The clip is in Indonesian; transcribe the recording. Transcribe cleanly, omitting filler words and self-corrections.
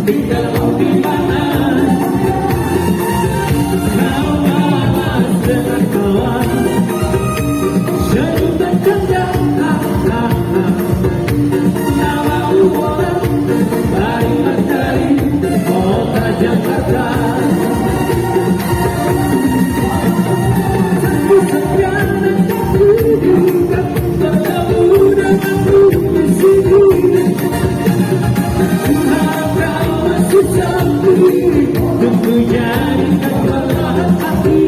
tinggal di mana kau malas dengan kawan sejuta canda nama orang dari matahari kota Jakarta. Sekian dan terbuka bertemu denganmu di sini. Harap kau masih sendiri untuk jadikan perlahan hati.